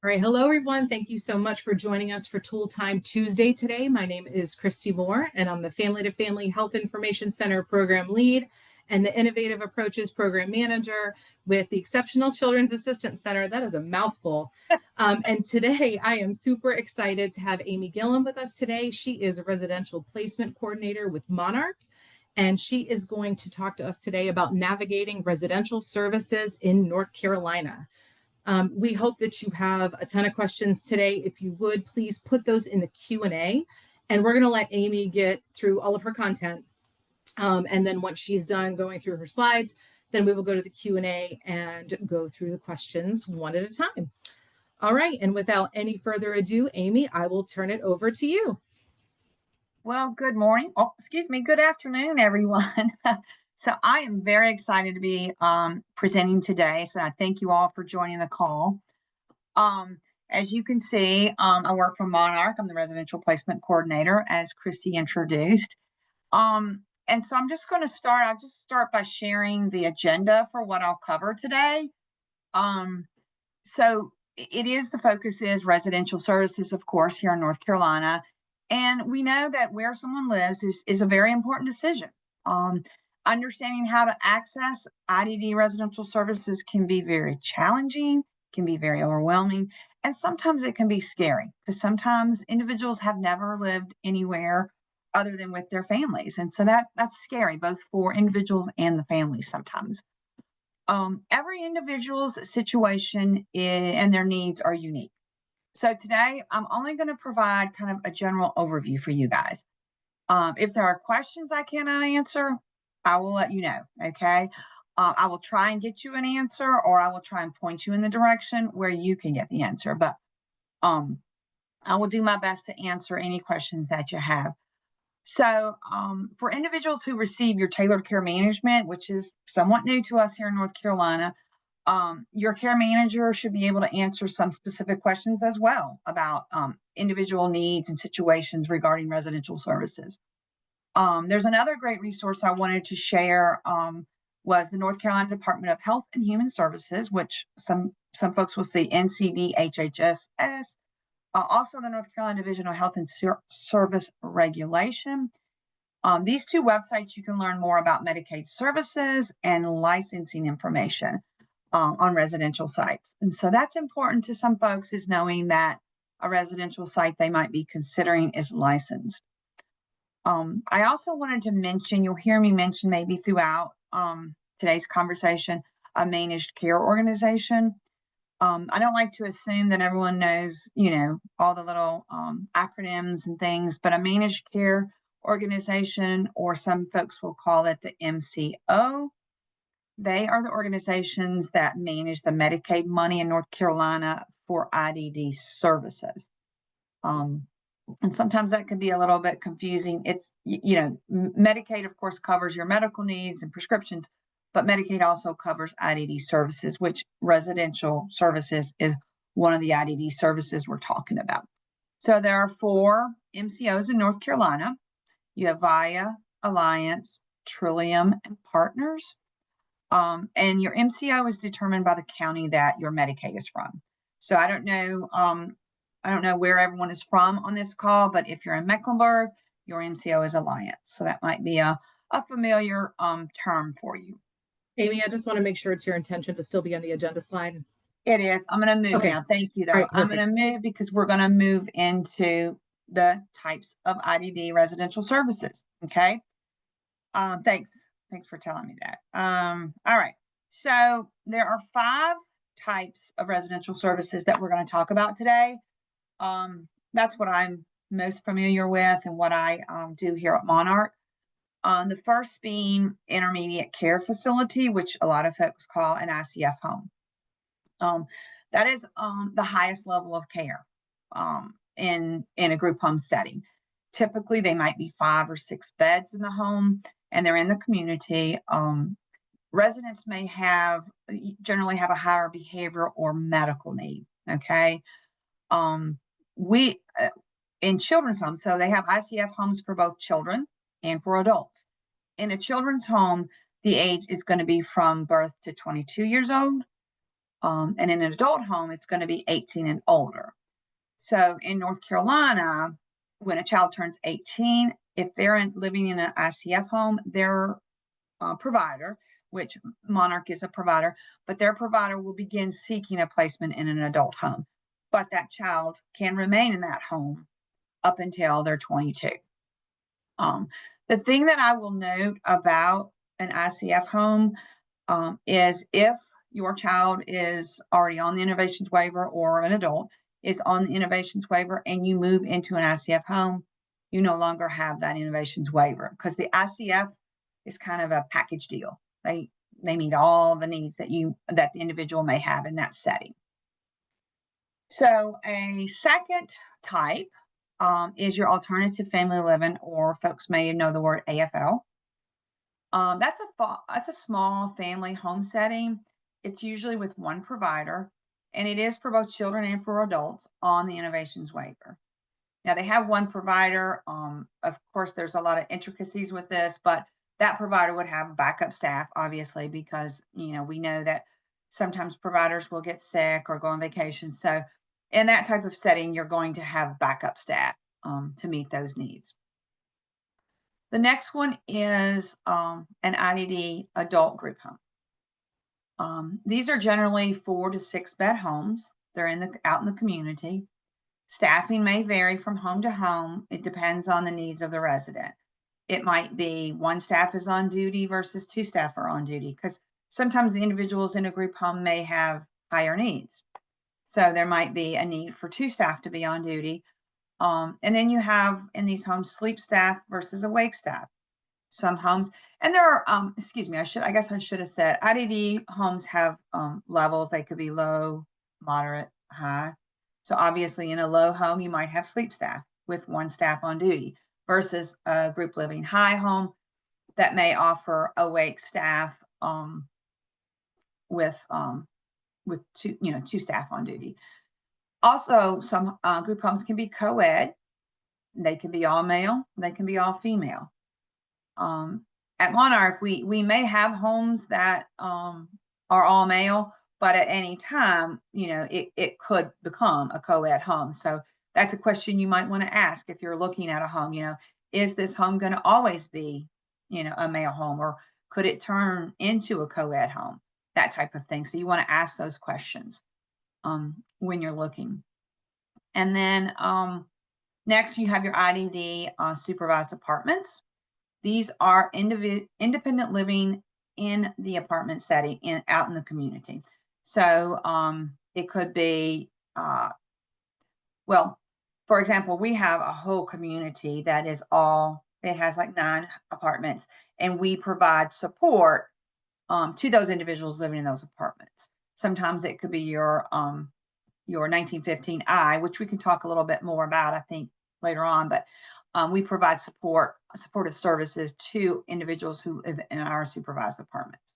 All right. Hello, everyone. Thank you so much for joining us for Tool Time Tuesday today. My name is Christy Moore, and I'm the Family to Family Health Information Center Program Lead and the Innovative Approaches Program Manager with the Exceptional Children's Assistance Center. That is a mouthful. And today I am super excited to have Amy Gilliam with us today. She is a residential placement coordinator with Monarch, and she is going to talk to us today about navigating residential services in North Carolina. We hope that you have a ton of questions today. If you would, please put those in the Q&A, and we're going to let Amy get through all of her content. And then once she's done going through her slides, then we will go to the Q&A and go through the questions one at a time. All right. And without any further ado, Amy, I will turn it over to you. Well, good morning. Oh, excuse me. Good afternoon, everyone. So I am very excited to be presenting today. So I thank you all for joining the call. As you can see, I work for Monarch. I'm the residential placement coordinator, as Christy introduced. And so I'm just going to start. I'll just start by sharing the agenda for what I'll cover today. So the focus is residential services, of course, here in North Carolina. And we know that where someone lives is a very important decision. Understanding how to access IDD residential services can be very challenging, can be very overwhelming, and sometimes it can be scary because sometimes individuals have never lived anywhere other than with their families. And so that's scary, both for individuals and the families sometimes. Every individual's situation and their needs are unique. So today, I'm only going to provide kind of a general overview for you guys. If there are questions I cannot answer, I will let you know, okay? I will try and get you an answer, or I will try and point you in the direction where you can get the answer. But I will do my best to answer any questions that you have. So for individuals who receive your tailored care management, which is somewhat new to us here in North Carolina, your care manager should be able to answer some specific questions as well about individual needs and situations regarding residential services. There's another great resource I wanted to share was the North Carolina Department of Health and Human Services, which some folks will see NCDHHSS. Also the North Carolina Division of Health and Service Regulation. These two websites, you can learn more about Medicaid services and licensing information on residential sites. And so that's important to some folks, is knowing that a residential site they might be considering is licensed. I also wanted to mention, you'll hear me mention maybe throughout today's conversation, a managed care organization. I don't like to assume that everyone knows, all the little acronyms and things, but a managed care organization, or some folks will call it the MCO. They are the organizations that manage the Medicaid money in North Carolina for IDD services. And sometimes that can be a little bit confusing. It's, Medicaid, of course, covers your medical needs and prescriptions, but Medicaid also covers IDD services, which residential services is one of the IDD services we're talking about. So there are 4 MCOs in North Carolina. You have VIA, Alliance, Trillium, and Partners. And your MCO is determined by the county that your Medicaid is from. So I don't know where everyone is from on this call, but if you're in Mecklenburg, your MCO is Alliance. So that might be a familiar term for you. Amy, I just want to make sure it's your intention to still be on the agenda slide. It is. I'm going to move now. Thank you, though. Right, I'm going to move because we're going to move into the types of IDD residential services. Okay. Thanks for telling me that. All right. So there are 5 types of residential services that we're going to talk about today. That's what I'm most familiar with and what I do here at Monarch. The first being intermediate care facility, which a lot of folks call an ICF home. That is the highest level of care in a group home setting. Typically, they might be 5 or 6 beds in the home, and they're in the community. Residents may generally have a higher behavioral or medical need. Okay. In children's homes, so they have ICF homes for both children and for adults. In a children's home, the age is going to be from birth to 22 years old. And in an adult home, it's going to be 18 and older. So in North Carolina, when a child turns 18, if they're living in an ICF home, their provider, which Monarch is a provider, but their provider will begin seeking a placement in an adult home. But that child can remain in that home up until they're 22. The thing that I will note about an ICF home is if your child is already on the innovations waiver, or an adult is on the innovations waiver, and you move into an ICF home, you no longer have that innovations waiver, because the ICF is kind of a package deal. They meet all the needs that the individual may have in that setting. So a second type is your alternative family living, or folks may know the word AFL. That's a small family home setting. It's usually with one provider, and it is for both children and for adults on the innovations waiver. Now, they have one provider. Of course, there's a lot of intricacies with this, but that provider would have backup staff, obviously, because we know that sometimes providers will get sick or go on vacation. So in that type of setting, you're going to have backup staff to meet those needs. The next one is an IDD adult group home. These are generally 4 to 6 bed homes. They're out in the community. Staffing may vary from home to home. It depends on the needs of the resident. It might be one staff is on duty versus 2 staff are on duty, because sometimes the individuals in a group home may have higher needs. So there might be a need for 2 staff to be on duty. And then you have in these homes sleep staff versus awake staff. Some homes, and there are, excuse me, I guess I should have said IDD homes have levels. They could be low, moderate, high. So obviously in a low home, you might have sleep staff with 1 staff on duty, versus a group living high home that may offer awake staff with 2 staff on duty. Also, some group homes can be co-ed. They can be all male, they can be all female. At Monarch, we may have homes that are all male, but at any time, it could become a co-ed home. So that's a question you might want to ask if you're looking at a home. Is this home going to always be, a male home, or could it turn into a co-ed home? That type of thing. So you want to ask those questions when you're looking. And then next, you have your IDD supervised apartments. These are independent living in the apartment setting out in the community. So it could be, for example, we have a whole community that is it has like 9 apartments, and we provide support to those individuals living in those apartments. Sometimes it could be your 1915I, which we can talk a little bit more about, I think, later on, but we provide supportive services to individuals who live in our supervised apartments.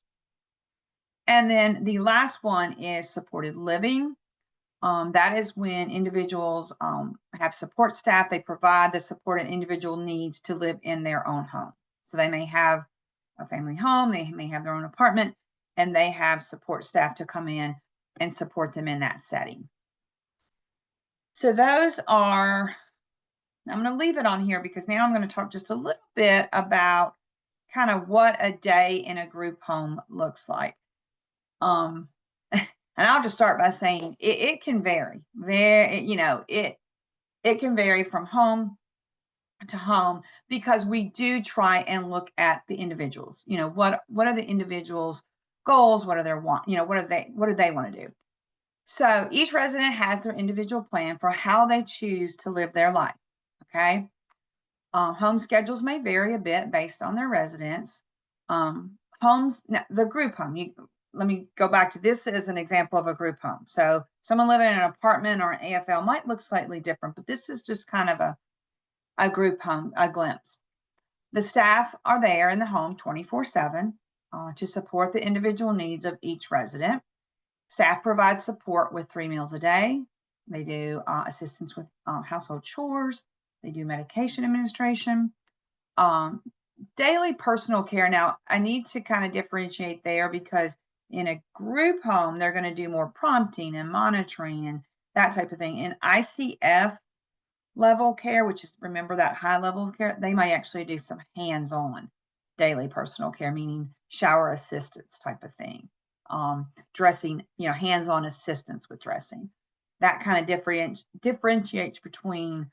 And then the last one is supported living. That is when individuals have support staff. They provide the support an individual needs to live in their own home. So they may have a family home, they may have their own apartment, and they have support staff to come in and support them in that setting. So those are, I'm going to leave it on here because now I'm going to talk just a little bit about kind of what a day in a group home looks like. And I'll just start by saying it can vary. It can vary from home to home, because we do try and look at the individuals. What are the individuals' goals? What are their want? What do they want to do? So each resident has their individual plan for how they choose to live their life. Okay. Home schedules may vary a bit based on their residence. The group home, let me go back to this as an example of a group home. So someone living in an apartment or an AFL might look slightly different, but this is just kind of a group home, a glimpse. The staff are there in the home 24/7 to support the individual needs of each resident. Staff provides support with 3 meals a day. They do assistance with household chores. They do medication administration, daily personal care. Now, I need to kind of differentiate there, because In a group home, they're going to do more prompting and monitoring and that type of thing. In ICF level care, which is, remember, that high level of care, they might actually do some hands-on daily personal care, meaning shower assistance type of thing, dressing, hands-on assistance with dressing. That kind of differentiates between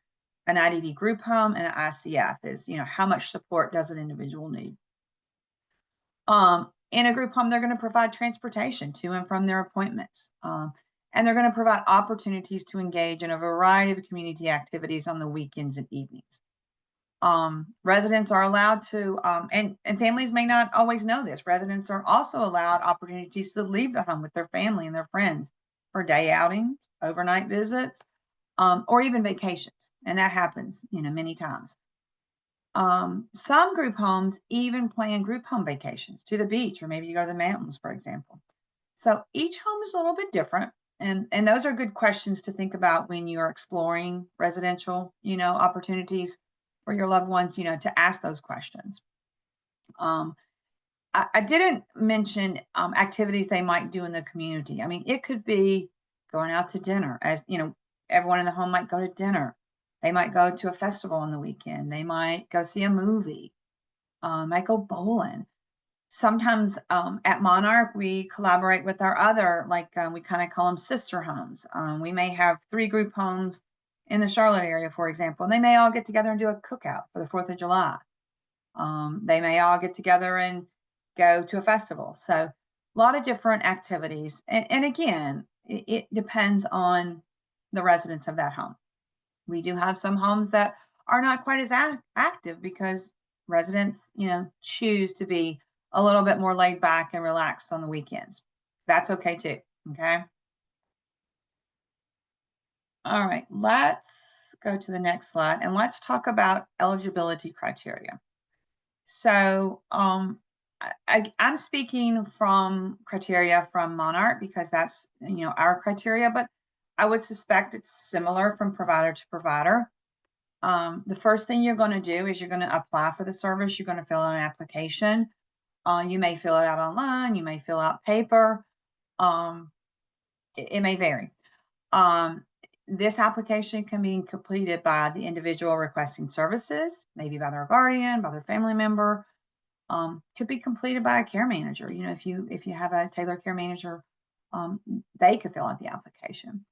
an IDD group home and an ICF is, how much support does an individual need? In a group home, they're going to provide transportation to and from their appointments. And they're going to provide opportunities to engage in a variety of community activities on the weekends and evenings. Residents are allowed to, and families may not always know this, residents are also allowed opportunities to leave the home with their family and their friends for day outings, overnight visits, or even vacations. And that happens, many times. Some group homes even plan group home vacations to the beach, or maybe you go to the mountains, for example. So each home is a little bit different. And those are good questions to think about when you're exploring residential, opportunities for your loved ones, to ask those questions. I didn't mention activities they might do in the community. I mean, it could be going out to dinner, as everyone in the home might go to dinner. They might go to a festival on the weekend. They might go see a movie, might go bowling. Sometimes at Monarch, we collaborate with our other, we kind of call them sister homes. We may have 3 group homes in the Charlotte area, for example, and they may all get together and do a cookout for the 4th of July. They may all get together and go to a festival. So a lot of different activities. And again, it depends on the residents of that home. We do have some homes that are not quite as active because residents, choose to be a little bit more laid back and relaxed on the weekends. That's okay too. Okay. All right, let's go to the next slide and let's talk about eligibility criteria. So I'm speaking from criteria from Monarch because that's, our criteria, but I would suspect it's similar from provider to provider. The first thing you're going to do is you're going to apply for the service. You're going to fill out an application. You may fill it out online. You may fill out paper. It may vary. This application can be completed by the individual requesting services, maybe by their guardian, by their family member. Could be completed by a care manager. If you have a tailored care manager, they could fill out the application.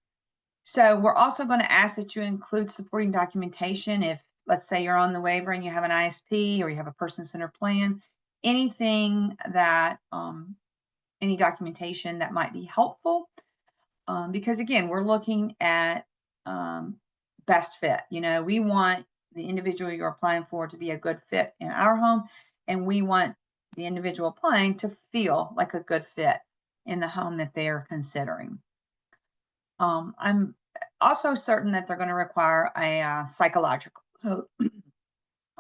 So we're also going to ask that you include supporting documentation. If, let's say, you're on the waiver and you have an ISP or you have a person-centered plan, anything that, any documentation that might be helpful. Because again, we're looking at best fit. We want the individual you're applying for to be a good fit in our home, and we want the individual applying to feel like a good fit in the home that they're considering. I'm also certain that they're going to require a psychological. So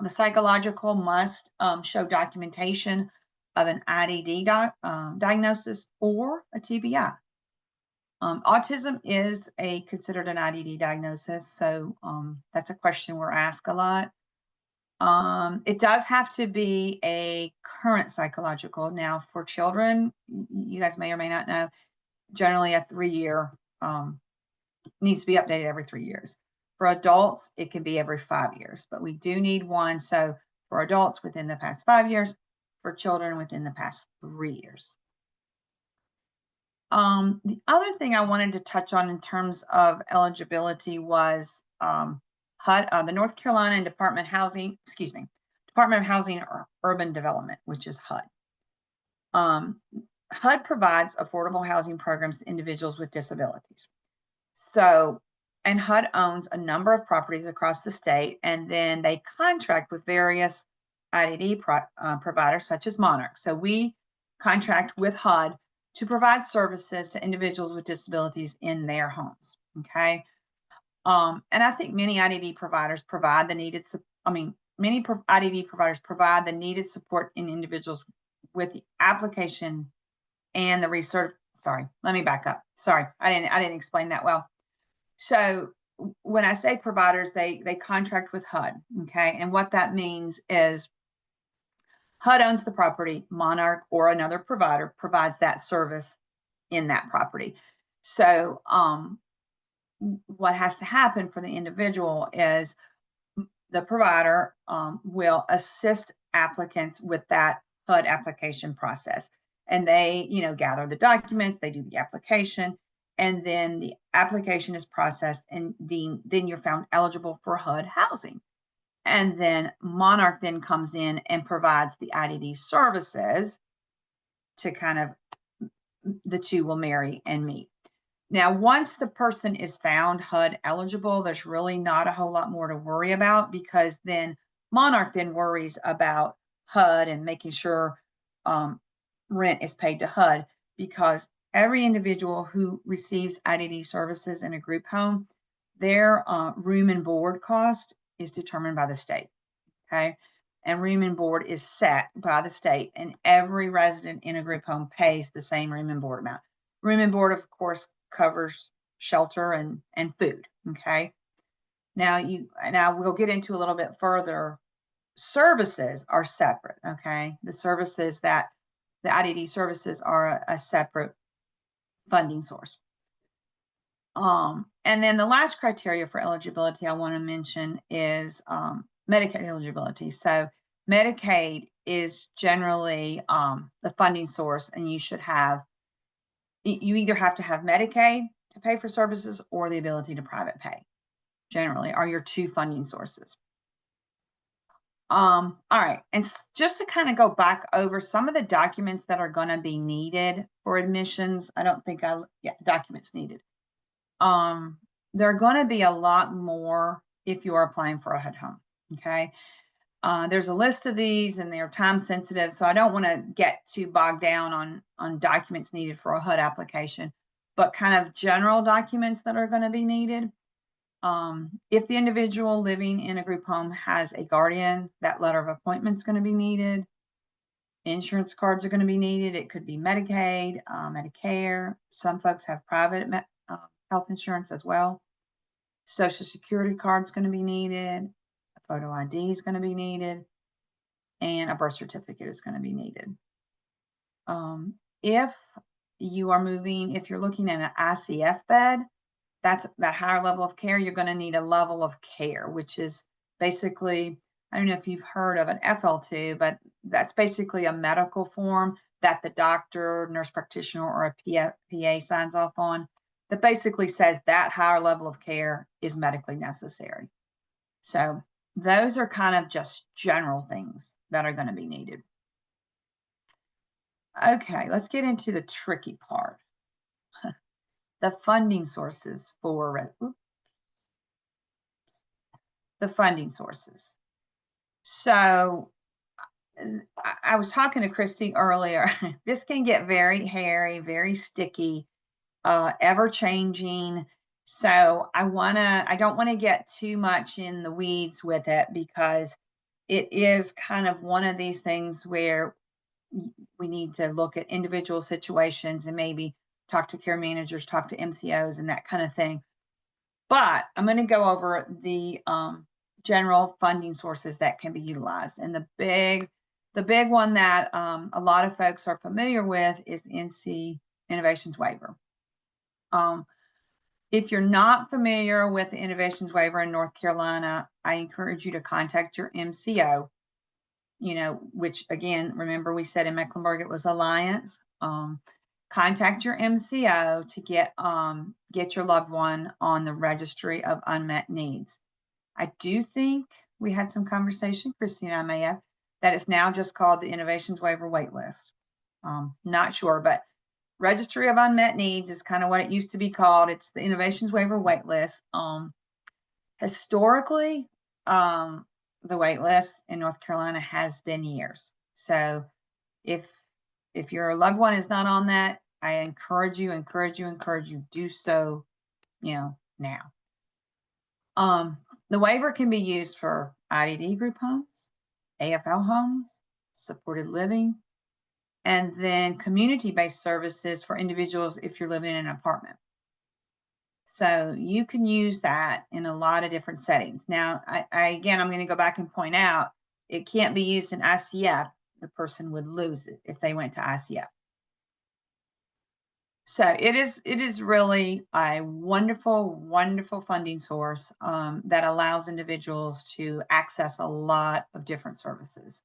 the psychological must show documentation of an IDD diagnosis or a TBI. Autism is considered an IDD diagnosis, so that's a question we're asked a lot. It does have to be a current psychological. Now, for children, you guys may or may not know, generally a 3-year needs to be updated every 3 years. For adults, it can be every 5 years, but we do need one. So for adults, within the past 5 years, for children, within the past 3 years. The other thing I wanted to touch on in terms of eligibility was HUD, the North Carolina Department of Housing or Urban Development, which is HUD. HUD provides affordable housing programs to individuals with disabilities. So, and HUD owns a number of properties across the state, and then they contract with various IDD providers such as Monarch. So we contract with HUD to provide services to individuals with disabilities in their homes. Okay. And I think many IDD providers provide the needed, many IDD providers provide the needed support in individuals with the application and the research. Sorry, let me back up. Sorry, I didn't explain that well. So when I say providers, they contract with HUD. Okay. And what that means is HUD owns the property, Monarch or another provider provides that service in that property. So what has to happen for the individual is the provider will assist applicants with that HUD application process. And they, gather the documents, they do the application, and then the application is processed, and then you're found eligible for HUD housing. And then Monarch then comes in and provides the IDD services to kind of, the two will marry and meet. Now, once the person is found HUD eligible, there's really not a whole lot more to worry about, because then Monarch then worries about HUD and making sure rent is paid to HUD, because every individual who receives IDD services in a group home, their room and board cost is determined by the state. Okay. And room and board is set by the state, and every resident in a group home pays the same room and board amount. Room and board, of course, covers shelter and food. Okay. Now we'll get into a little bit further. Services are separate. Okay. The services that the IDD services are a separate funding source. And then the last criteria for eligibility I want to mention is Medicaid eligibility. So Medicaid is generally the funding source, and you either have to have Medicaid to pay for services or the ability to private pay, generally, are your two funding sources. All right, and just to kind of go back over some of the documents that are going to be needed for admissions. Documents needed. There are going to be a lot more if you are applying for a HUD home. Okay. There's a list of these, and they're time sensitive, so I don't want to get too bogged down on documents needed for a HUD application, but kind of general documents that are going to be needed. If the individual living in a group home has a guardian, that letter of appointment is going to be needed. Insurance cards are going to be needed. It could be Medicaid, Medicare. Some folks have private health insurance as well. Social Security card is going to be needed. A photo ID is going to be needed. And a birth certificate is going to be needed. If you're looking at an ICF bed, that's that higher level of care, you're going to need a level of care, which is basically, I don't know if you've heard of an FL2, but that's basically a medical form that the doctor, nurse practitioner, or a PA signs off on, that basically says that higher level of care is medically necessary. So those are kind of just general things that are going to be needed. Okay, let's get into the tricky part. The funding sources for the funding sources. So I was talking to Christy earlier. This can get very hairy, very sticky, ever changing. So I don't want to get too much in the weeds with it, because it is kind of one of these things where we need to look at individual situations and maybe talk to care managers, talk to MCOs, and that kind of thing. But I'm going to go over the general funding sources that can be utilized. And the big one that a lot of folks are familiar with is NC Innovations Waiver. If you're not familiar with the Innovations Waiver in North Carolina, I encourage you to contact your MCO, which again, remember we said in Mecklenburg it was Alliance. Contact your MCO to get your loved one on the Registry of Unmet Needs. I do think we had some conversation, Christy and I may have, that it's now just called the Innovations Waiver Waitlist. Not sure, but Registry of Unmet Needs is kind of what it used to be called. It's the Innovations Waiver Waitlist. Historically, the waitlist in North Carolina has been years. So if your loved one is not on that, I encourage you, do so, now. The waiver can be used for IDD group homes, AFL homes, supported living, and then community-based services for individuals if you're living in an apartment. So you can use that in a lot of different settings. Now, again, I'm going to go back and point out, it can't be used in ICF. the person would lose it if they went to ICF. So it is really a wonderful, wonderful funding source that allows individuals to access a lot of different services.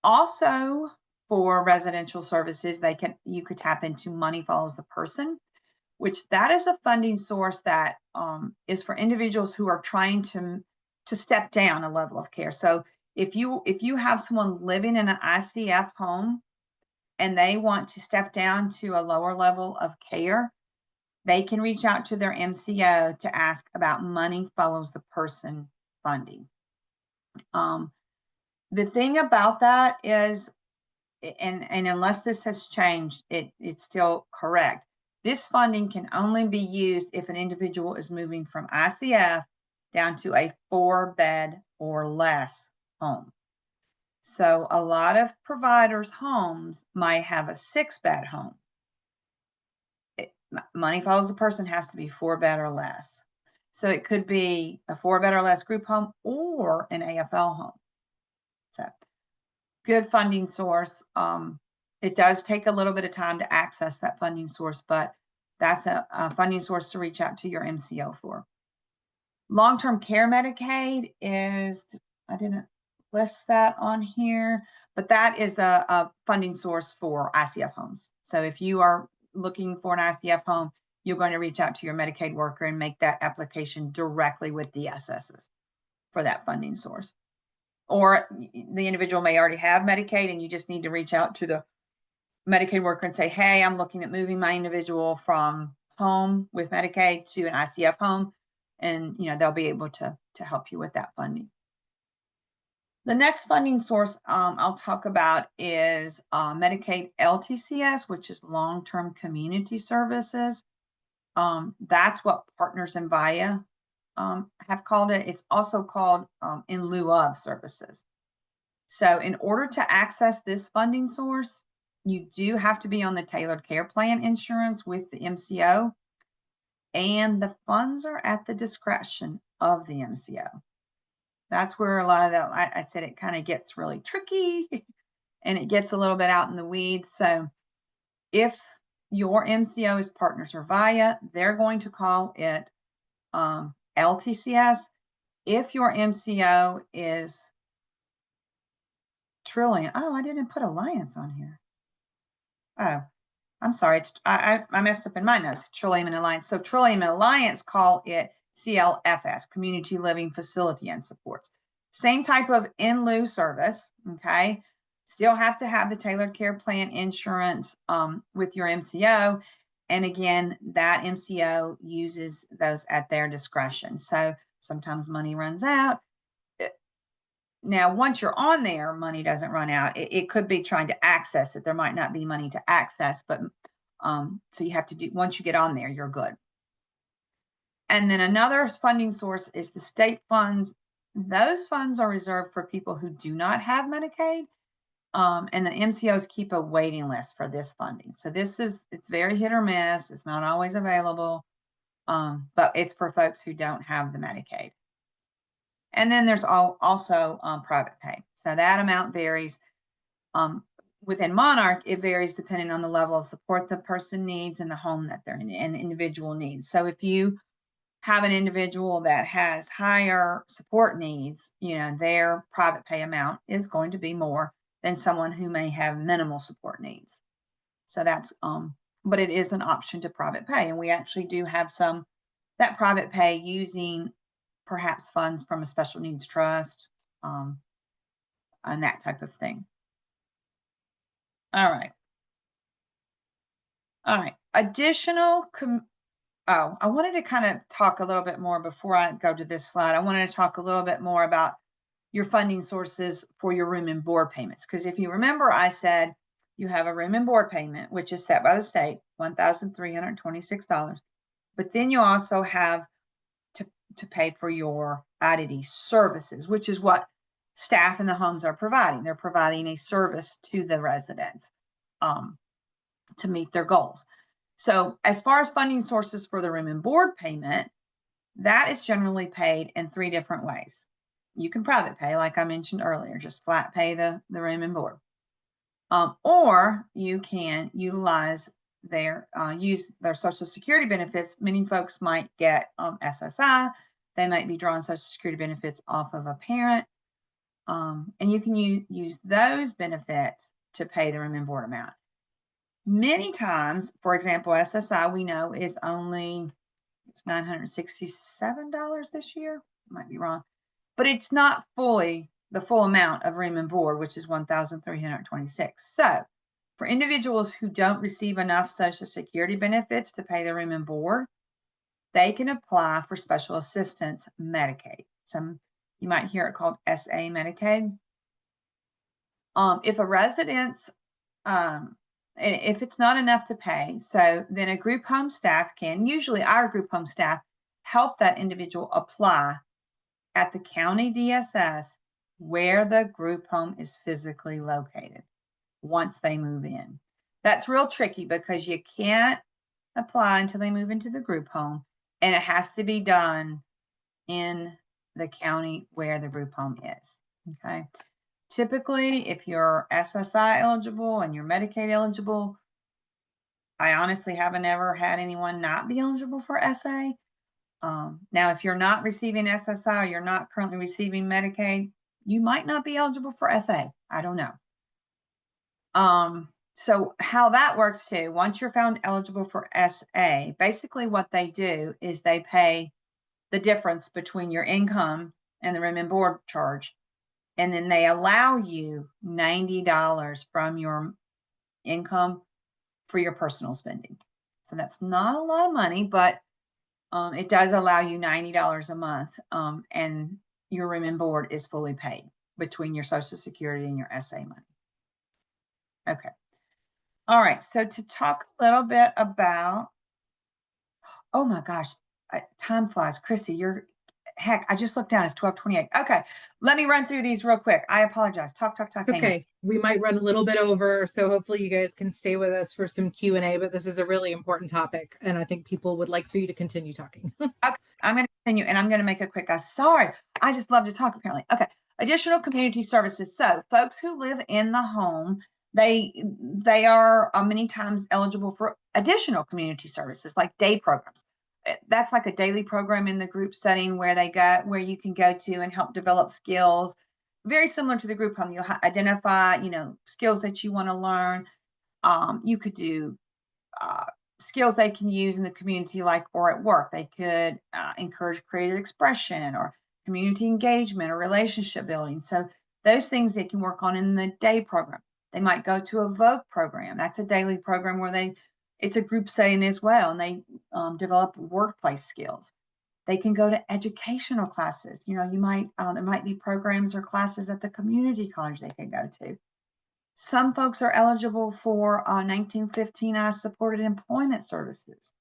Also, for residential services, you could tap into Money Follows the Person, which that is a funding source that is for individuals who are trying to step down a level of care. So if you have someone living in an ICF home and they want to step down to a lower level of care, they can reach out to their MCO to ask about Money Follows the Person funding. The thing about that is, and unless this has changed, it's still correct. This funding can only be used if an individual is moving from ICF down to a 4-bed or less home. So a lot of providers' homes might have a 6-bed home. Money Follows the Person has to be 4-bed or less. So it could be a 4-bed or less group home or an AFL home. So good funding source. It does take a little bit of time to access that funding source, but that's a funding source to reach out to your MCO for. Long-term care Medicaid is, I didn't list that on here, but that is a funding source for ICF homes. So if you are looking for an ICF home, you're going to reach out to your Medicaid worker and make that application directly with DSSs for that funding source. Or the individual may already have Medicaid and you just need to reach out to the Medicaid worker and say, hey, I'm looking at moving my individual from home with Medicaid to an ICF home. And they'll be able to help you with that funding. The next funding source I'll talk about is Medicaid LTCS, which is long-term community services. That's what Partners in VIA have called it. It's also called in lieu of services. So in order to access this funding source, you do have to be on the tailored care plan insurance with the MCO, and the funds are at the discretion of the MCO. That's where a lot of that, I said, it kind of gets really tricky and it gets a little bit out in the weeds. So if your MCO is Partners or VIA, they're going to call it LTCS. If your MCO is Trillium, I didn't put Alliance on here. Oh, I'm sorry. I messed up in my notes. Trillium and Alliance. So Trillium and Alliance call it CLFS, Community Living Facility and Supports. Same type of in lieu service. Okay. Still have to have the tailored care plan insurance with your MCO. And again, that MCO uses those at their discretion. So sometimes money runs out. Now, once you're on there, money doesn't run out. It could be trying to access it. There might not be money to access, but so you have to do, once you get on there, you're good. And then another funding source is the state funds. Those funds are reserved for people who do not have Medicaid. And the MCOs keep a waiting list for this funding. So it's very hit or miss. It's not always available, but it's for folks who don't have the Medicaid. And then there's also private pay. So that amount varies. Within Monarch, it varies depending on the level of support the person needs and the home that they're in and the individual needs. So if you have an individual that has higher support needs, their private pay amount is going to be more than someone who may have minimal support needs. So that's, but it is an option to private pay. And we actually do have that private pay using perhaps funds from a special needs trust, and that type of thing. All right. Additional, I wanted to kind of talk a little bit more before I go to this slide. I wanted to talk a little bit more about your funding sources for your room and board payments. Because if you remember, I said you have a room and board payment, which is set by the state, $1,326. But then you also have to pay for your oddity services, which is what staff in the homes are providing. They're providing a service to the residents to meet their goals. So as far as funding sources for the room and board payment, that is generally paid in 3 different ways. you can private pay, like I mentioned earlier, just flat pay the room and board. Or you can utilize use their Social Security benefits. Many folks might get SSI. They might be drawing Social Security benefits off of a parent. And you can use those benefits to pay the room and board amount. Many times, for example, SSI we know is only it's $967 this year. Might be wrong, but it's not fully the full amount of room and board, which is $1,326. So for individuals who don't receive enough Social Security benefits to pay their room and board, they can apply for special assistance Medicaid. You might hear it called SA Medicaid. If a residence, if it's not enough to pay, so then a group home staff can, usually our group home staff, help that individual apply at the county DSS where the group home is physically located once they move in. That's real tricky because you can't apply until they move into the group home, and it has to be done in the county where the group home is. Okay. Typically, if you're SSI eligible and you're Medicaid eligible, I honestly haven't ever had anyone not be eligible for SA. Now, if you're not receiving SSI or you're not currently receiving Medicaid, you might not be eligible for SA. I don't know. So how that works too, once you're found eligible for SA, basically what they do is they pay the difference between your income and the room and board charge. And then they allow you $90 from your income for your personal spending. So that's not a lot of money, but it does allow you $90 a month, and your room and board is fully paid between your Social Security and your SA money. Okay. All right. So to talk a little bit about, oh my gosh, time flies. Chrissy, heck, I just looked down. It's 12:28. Okay. Let me run through these real quick. I apologize. Talk, It's Amy. okay. We might run a little bit over, so hopefully you guys can stay with us for some Q&A, but this is a really important topic, and I think people would like for you to continue talking. Okay, I'm going to continue, and I'm going to make a quick, sorry, I just love to talk apparently. Okay, additional community services. So folks who live in the home, they are many times eligible for additional community services like day programs. That's like a daily program in the group setting where you can go to and help develop skills. Very similar to the group home. You'll identify, skills that you want to learn. You could do skills they can use in the community, like or at work. They could encourage creative expression or community engagement or relationship building. So those things they can work on in the day program. They might go to a Vogue program. That's a daily program where it's a group setting as well, and they develop workplace skills. They can go to educational classes. There might be programs or classes at the community college they can go to. Some folks are eligible for 1915I supported employment services.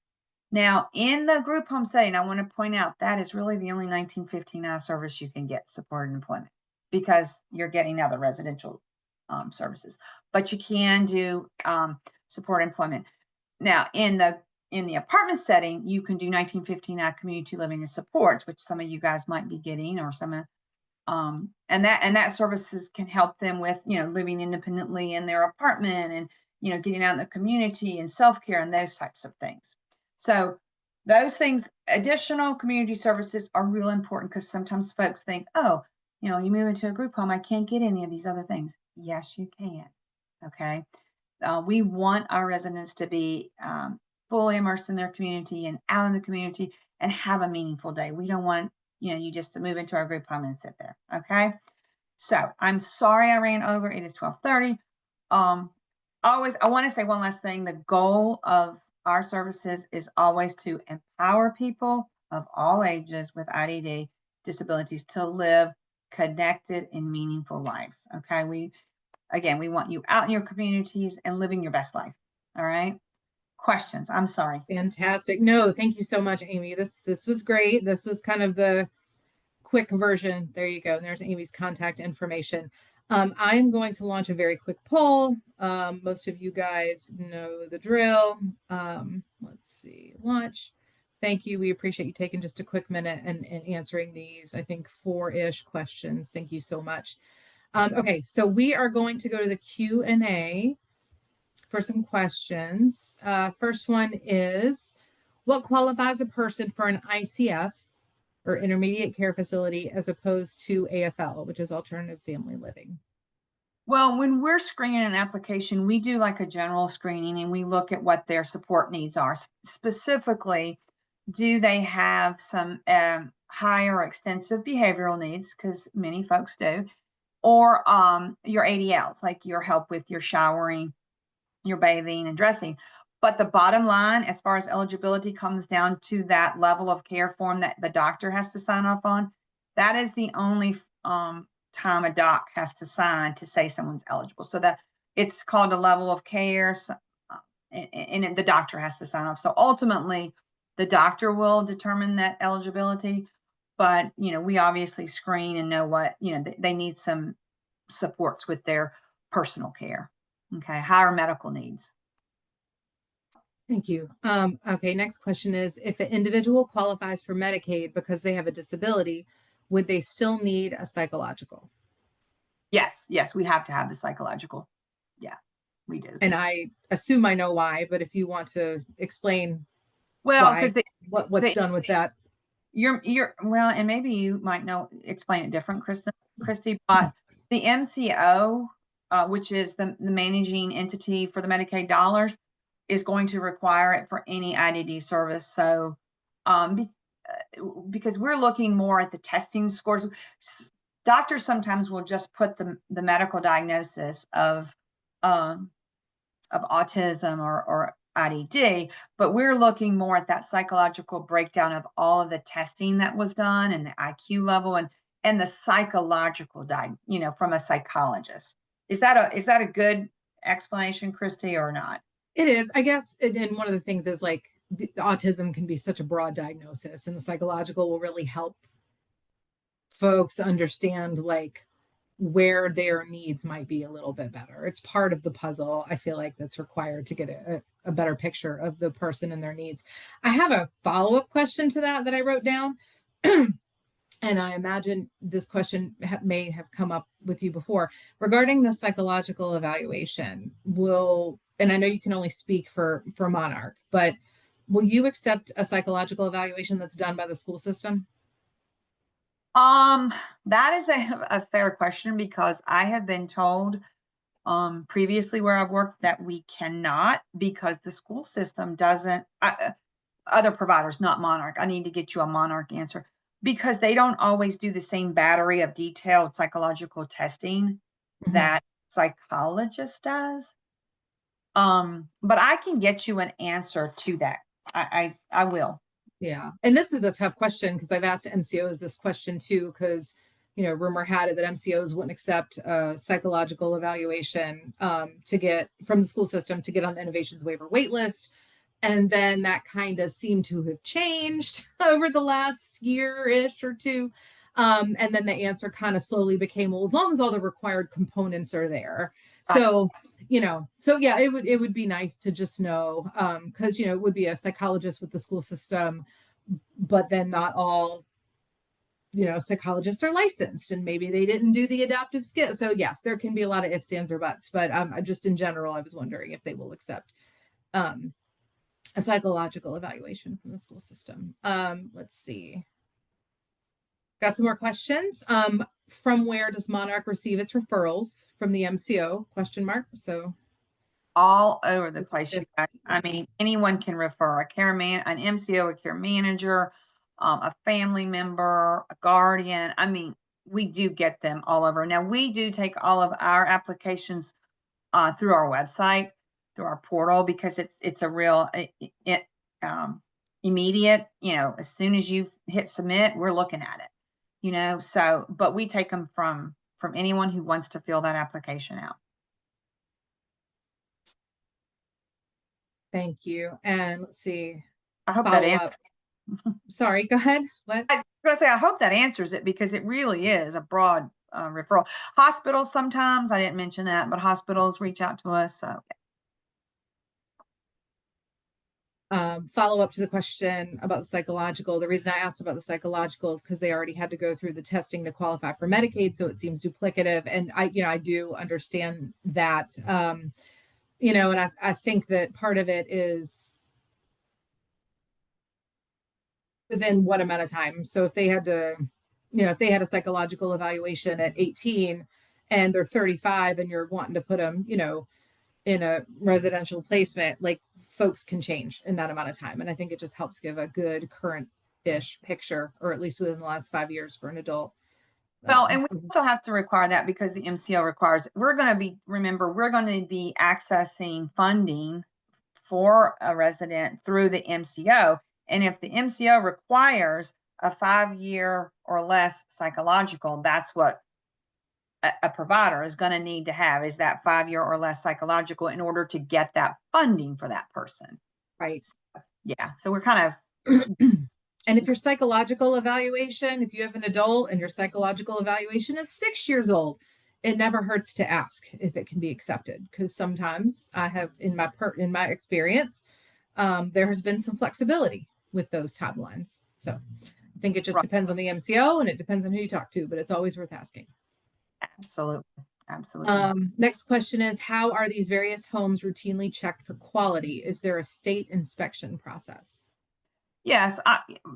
Now, in the group home setting, I want to point out that is really the only 1915I service you can get, supported employment, because you're getting other residential services. But you can do support employment. Now, in the apartment setting, you can do 1915I community living and supports, which some of you guys might be getting, or some of and that services can help them with living independently in their apartment, and getting out in the community and self-care and those types of things. So those things, additional community services, are real important, because sometimes folks think, oh, you move into a group home, I can't get any of these other things. Yes, you can. Okay. We want our residents to be fully immersed in their community and out in the community and have a meaningful day. We don't want you just to move into our group home and sit there. Okay. So I'm sorry I ran over. It is 12:30. I want to say one last thing. The goal of our services is always to empower people of all ages with IDD disabilities to live connected and meaningful lives. Okay. We want you out in your communities and living your best life. All right. Questions? I'm sorry. Fantastic. No, thank you so much, Amy. This was great. This was kind of the quick version. There you go. And there's Amy's contact information. I'm going to launch a very quick poll. Most of you guys know the drill. Let's see. Launch. Thank you. We appreciate you taking just a quick minute and answering these, I think, four-ish questions. Thank you so much. Okay, so we are going to go to the Q&A for some questions. First one is, what qualifies a person for an ICF or intermediate care facility as opposed to AFL, which is alternative family living? Well, when we're screening an application, we do like a general screening and we look at what their support needs are. Specifically, do they have some high or extensive behavioral needs? Because many folks do. Or your ADLs, like your help with your showering, your bathing and dressing. But the bottom line, as far as eligibility, comes down to that level of care form that the doctor has to sign off on. That is the only time a doc has to sign to say someone's eligible. So that it's called a level of care, so, and the doctor has to sign off. So ultimately, the doctor will determine that eligibility. But we obviously screen and know what they need some supports with their personal care. Okay, higher medical needs. Thank you. Okay, next question is, if an individual qualifies for Medicaid because they have a disability, would they still need a psychological? Yes, we have to have the psychological. Yeah, we do. And I assume I know why, but if you want to explain Well, because why, what's done with that. you're well, and maybe you might explain it different, Christy, but the MCO, which is the managing entity for the Medicaid dollars, is going to require it for any IDD service. So, because we're looking more at the testing scores, doctors sometimes will just put the medical diagnosis of autism or IDD, but we're looking more at that psychological breakdown of all of the testing that was done and the IQ level and the psychological from a psychologist. Is that a good explanation, Christy, or not? It is, I guess, and one of the things is like the autism can be such a broad diagnosis, and the psychological will really help folks understand like where their needs might be a little bit better. It's part of the puzzle, I feel like, that's required to get a better picture of the person and their needs. I have a follow-up question to that I wrote down. And I imagine this question may have come up with you before regarding the psychological evaluation. And I know you can only speak for Monarch, but will you accept a psychological evaluation that's done by the school system? That is a fair question because I have been told previously where I've worked that we cannot because the school system doesn't, other providers, not Monarch. I need to get you a Monarch answer because they don't always do the same battery of detailed psychological testing that psychologist does. But I can get you an answer to that. I will. Yeah. And this is a tough question because I've asked MCOs this question too, because, rumor had it that MCOs wouldn't accept a psychological evaluation to get from the school system to get on the innovations waiver wait list. And then that kind of seemed to have changed over the last year-ish or two. And then the answer kind of slowly became, well, as long as all the required components are there. So yeah, it would be nice to just know, because it would be a psychologist with the school system, but then not all psychologists are licensed, and maybe they didn't do the adaptive skill. So yes, there can be a lot of ifs, ands, or buts, but just in general, I was wondering if they will accept a psychological evaluation from the school system. Let's see. Got some more questions. From where does Monarch receive its referrals? From the MCO? Question mark. So all over the place, you guys. I mean, anyone can refer an MCO, a care manager, a family member, a guardian. I mean, we do get them all over. Now, we do take all of our applications through our website, through our portal, because it's a real immediate. As soon as you hit submit, we're looking at it. So, but we take them from anyone who wants to fill that application out. thank you. And let's see. I hope that answers. Sorry, go ahead. What? I was going to say, I hope that answers it because it really is a broad referral. Hospitals sometimes, I didn't mention that, but hospitals reach out to us. So Follow up to the question about the psychological. The reason I asked about the psychological is because they already had to go through the testing to qualify for Medicaid, so it seems duplicative. And I do understand that, and I think that part of it is within what amount of time. So if they had to, if they had a psychological evaluation at 18 and they're 35 and you're wanting to put them, in a residential placement, like folks can change in that amount of time. And I think it just helps give a good current-ish picture, or at least within the last 5 years for an adult. Well, and we also have to require that because the MCO requires, we're going to be accessing funding for a resident through the MCO. And if the MCO requires a 5-year or less psychological, that's what a provider is going to need to have, is that 5-year or less psychological in order to get that funding for that person. Right. So, yeah. So we're kind of and if your psychological evaluation, if you have an adult and your psychological evaluation is 6 years old, it never hurts to ask if it can be accepted, because sometimes I have in my experience, there has been some flexibility with those timelines. So I think it just right. depends on the MCO and it depends on who you talk to, but it's always worth asking. Absolutely. Absolutely. Next question is, how are these various homes routinely checked for quality? Is there a state inspection process? Yes,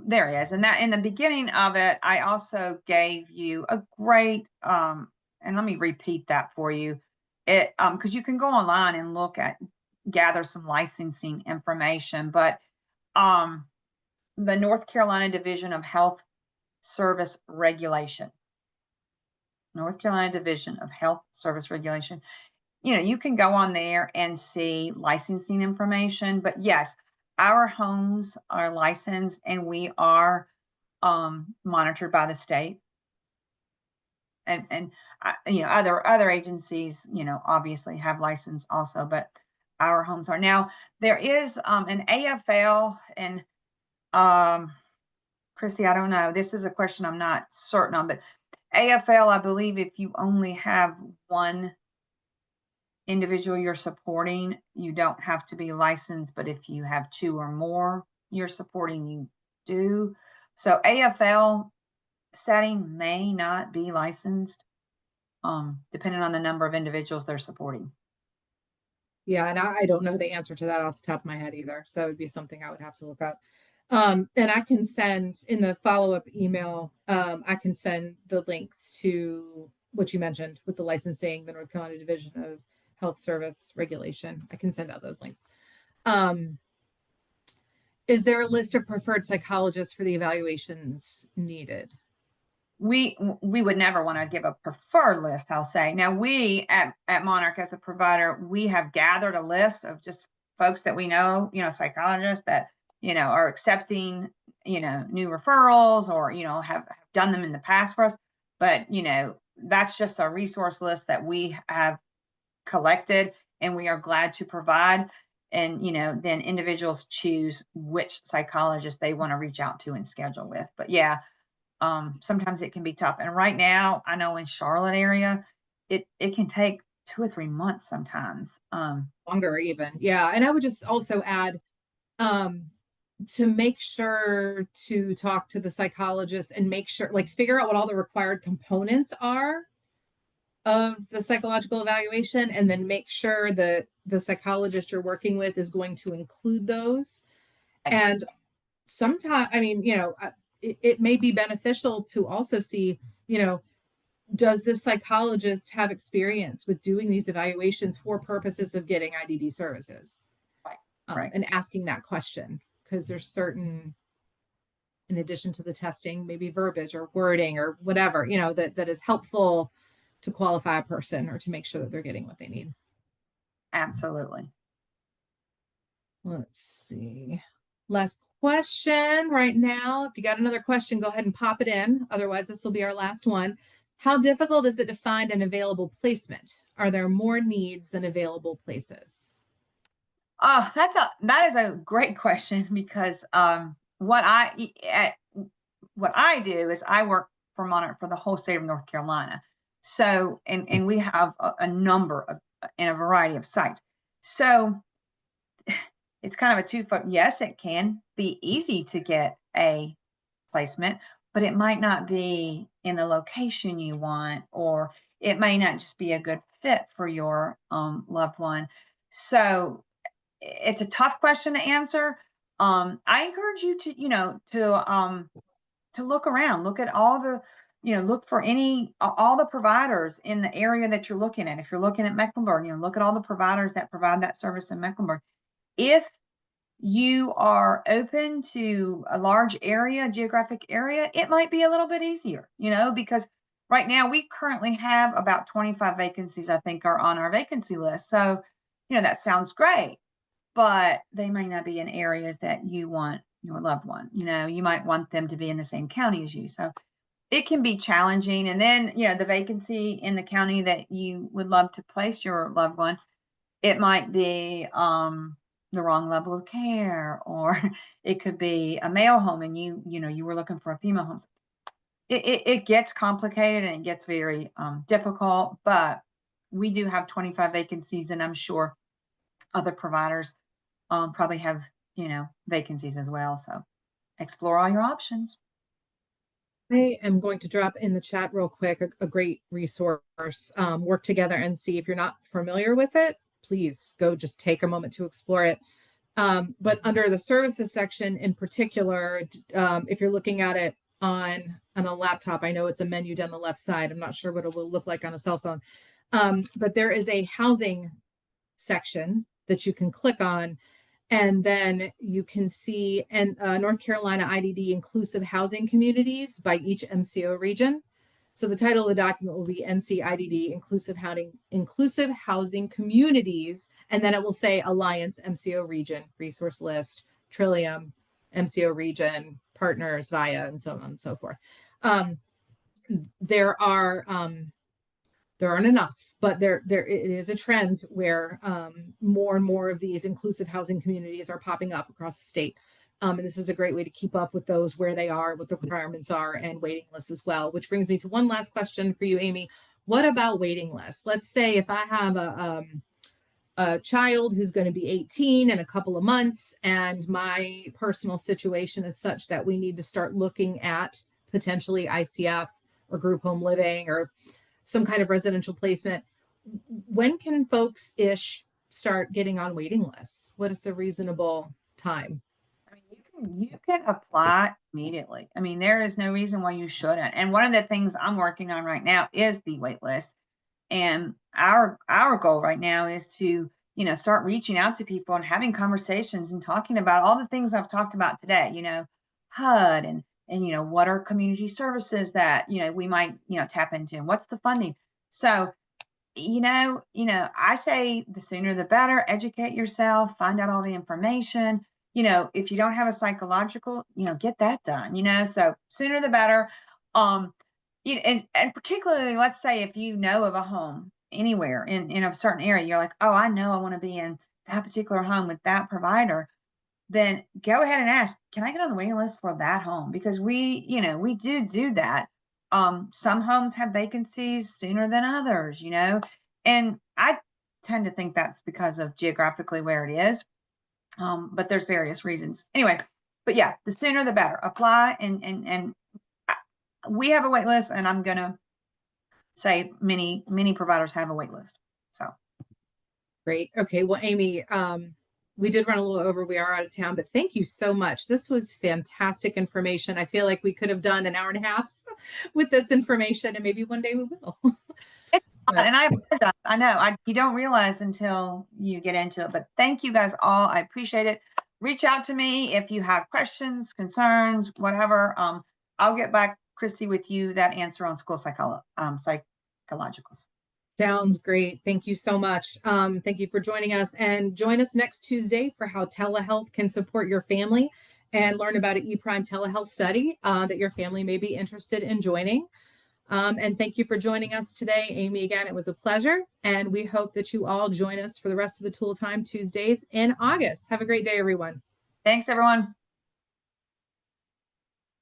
there is. And that in the beginning of it, I also gave you a great, and let me repeat that for you. Because you can go online and gather some licensing information, but the North Carolina Division of Health Service Regulation, North Carolina Division of Health Service Regulation, you can go on there and see licensing information. But yes, our homes are licensed and we are monitored by the state. And other agencies, obviously have license also, but our homes are. Now, there is an AFL, and Chrissy, I don't know. This is a question I'm not certain on, but AFL, I believe if you only have one individual you're supporting, you don't have to be licensed, but if you have two or more you're supporting, you do. So AFL setting may not be licensed, depending on the number of individuals they're supporting. Yeah, and I don't know the answer to that off the top of my head either. So it would be something I would have to look up. And I can send in the follow-up email, I can send the links to what you mentioned with the licensing, the North Carolina Division of Health Service Regulation. I can send out those links. Is there a list of preferred psychologists for the evaluations needed? We would never want to give a preferred list, I'll say. Now, we at Monarch, as a provider, we have gathered a list of just folks that we know, psychologists that, are accepting, new referrals, or, have done them in the past for us. But, that's just a resource list that we have collected and we are glad to provide. And, then individuals choose which psychologist they want to reach out to and schedule with. But yeah, sometimes it can be tough. And right now, I know in Charlotte area, it can take 2 or 3 months sometimes. Longer even. Yeah. And I would just also add, to make sure to talk to the psychologist and make sure, like, figure out what all the required components are of the psychological evaluation, and then make sure that the psychologist you're working with is going to include those. And sometimes, it may be beneficial to also see, does this psychologist have experience with doing these evaluations for purposes of getting IDD services? Right. And asking that question, because there's certain, in addition to the testing, maybe verbiage or wording or whatever, that is helpful to qualify a person or to make sure that they're getting what they need. Absolutely. Let's see. Last question right now. If you got another question, go ahead and pop it in. Otherwise, this will be our last one. How difficult is it to find an available placement? Are there more needs than available places? That is a great question, because what I do is I work for Monarch for the whole state of North Carolina. So, and we have a number of, in a variety of sites. So it's kind of a two-foot. Yes, it can be easy to get a placement, but it might not be in the location you want, or it may not just be a good fit for your loved one. So it's a tough question to answer. I encourage you to, to look around, look at all the, look for all the providers in the area that you're looking at. If you're looking at Mecklenburg, look at all the providers that provide that service in Mecklenburg. If you are open to a large area, geographic area, it might be a little bit easier, because right now we currently have about 25 vacancies, I think, are on our vacancy list. So, that sounds great, but they may not be in areas that you want your loved one. You might want them to be in the same county as you. So it can be challenging. And then, the vacancy in the county that you would love to place your loved one, it might be the wrong level of care, or it could be a male home and you were looking for a female home. It gets complicated and it gets very difficult, but we do have 25 vacancies, and I'm sure other providers probably have, vacancies as well. So explore all your options. I am going to drop in the chat real quick a great resource. Work together and see. If you're not familiar with it, please go just take a moment to explore it. But under the services section in particular, if you're looking at it on a laptop, I know it's a menu down the left side. I'm not sure what it will look like on a cell phone. But there is a housing section that you can click on, and then you can see North Carolina IDD inclusive housing communities by each MCO region. So the title of the document will be NCIDD inclusive housing communities, and then it will say Alliance MCO region, resource list, Trillium MCO region, partners via, and so on and so forth. There aren't enough, but there it is a trend where more and more of these inclusive housing communities are popping up across the state. And this is a great way to keep up with those, where they are, what the requirements are, and waiting lists as well. Which brings me to one last question for you, Amy. What about waiting lists? Let's say if I have a child who's going to be 18 in a couple of months, and my personal situation is such that we need to start looking at potentially ICF or group home living or some kind of residential placement. When can folks start getting on waiting lists? What is a reasonable time? I mean, you can apply immediately. I mean, there is no reason why you shouldn't. And one of the things I'm working on right now is the wait list. And our goal right now is to, start reaching out to people and having conversations and talking about all the things I've talked about today, HUD and what are community services that, we might, tap into, and what's the funding. So, I say the sooner the better. Educate yourself, find out all the information. If you don't have a psychological, get that done, so sooner the better. And particularly, let's say if you know of a home anywhere in a certain area, you're like, oh, I know I want to be in that particular home with that provider, then go ahead and ask, can I get on the waiting list for that home? Because we do that. Some homes have vacancies sooner than others, and I tend to think that's because of geographically where it is. But there's various reasons. Anyway, but yeah, the sooner the better. Apply, and we have a wait list, and I'm gonna say many providers have a wait list. So Great. Okay. Well, Amy, we did run a little over. We are out of town, but thank you so much. This was fantastic information. I feel like we could have done an hour and a half with this information, and maybe one day we will. it's fun, and I apologize. I know you don't realize until you get into it, but thank you guys all. I appreciate it. Reach out to me if you have questions, concerns, whatever. I'll get back, Christy, with you that answer on school psychologicals. Sounds great. Thank you so much. Thank you for joining us, and join us next Tuesday for how telehealth can support your family, and learn about an ePrime telehealth study that your family may be interested in joining. And thank you for joining us today, Amy. Again, it was a pleasure, and we hope that you all join us for the rest of the Tool Time Tuesdays in August. Have a great day, everyone. Thanks, everyone.